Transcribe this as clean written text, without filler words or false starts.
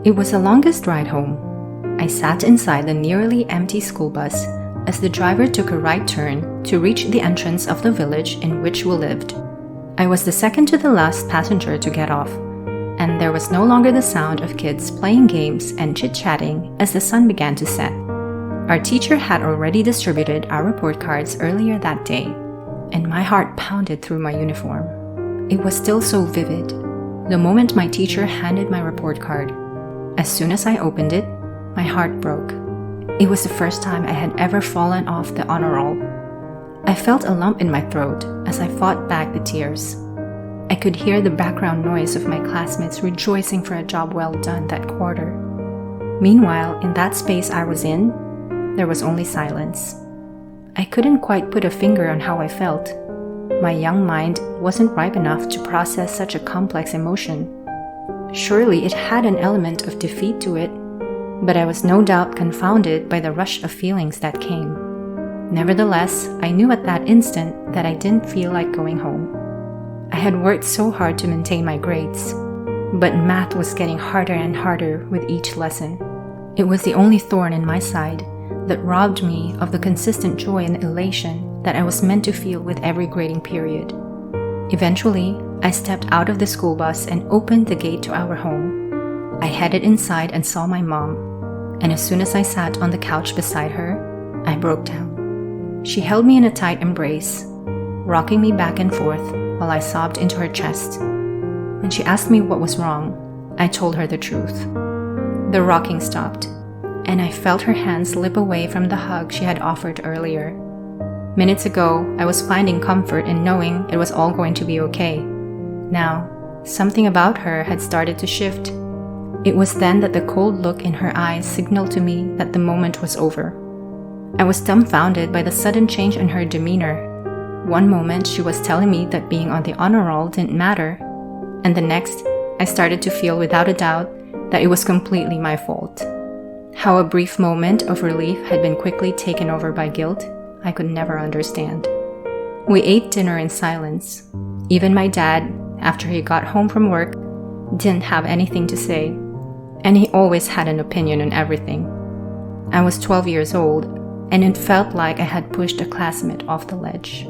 It was the longest ride home. I sat inside the nearly empty school bus as the driver took a right turn to reach the entrance of the village in which we lived. I was the second to the last passenger to get off, and there was no longer the sound of kids playing games and chit-chatting as the sun began to set. Our teacher had already distributed our report cards earlier that day, and my heart pounded through my uniform. It was still so vivid, the moment my teacher handed my report card. As soon as I opened it, my heart broke. It was the first time I had ever fallen off the honor roll. I felt a lump in my throat as I fought back the tears. I could hear the background noise of my classmates rejoicing for a job well done that quarter. Meanwhile, in that space I was in, there was only silence. I couldn't quite put a finger on how I felt. My young mind wasn't ripe enough to process such a complex emotion. Surely it had an element of defeat to it, but I was no doubt confounded by the rush of feelings that came. Nevertheless, I knew at that instant that I didn't feel like going home. I had worked so hard to maintain my grades, but math was getting harder and harder with each lesson. It was the only thorn in my side that robbed me of the consistent joy and elation that I was meant to feel with every grading period. Eventually, I stepped out of the school bus and opened the gate to our home. I headed inside and saw my mom, and as soon as I sat on the couch beside her, I broke down. She held me in a tight embrace, rocking me back and forth while I sobbed into her chest. When she asked me what was wrong, I told her the truth. The rocking stopped, and I felt her hand slip away from the hug she had offered earlier. Minutes ago, I was finding comfort in knowing it was all going to be okay. Now, something about her had started to shift. It was then that the cold look in her eyes signaled to me that the moment was over. I was dumbfounded by the sudden change in her demeanor. One moment, she was telling me that being on the honor roll didn't matter, and the next, I started to feel without a doubt that it was completely my fault. How a brief moment of relief had been quickly taken over by guilt, I could never understand. We ate dinner in silence. Even my dad, after he got home from work, didn't have anything to say, and he always had an opinion on everything. I was 12 years old, and it felt like I had pushed a classmate off the ledge.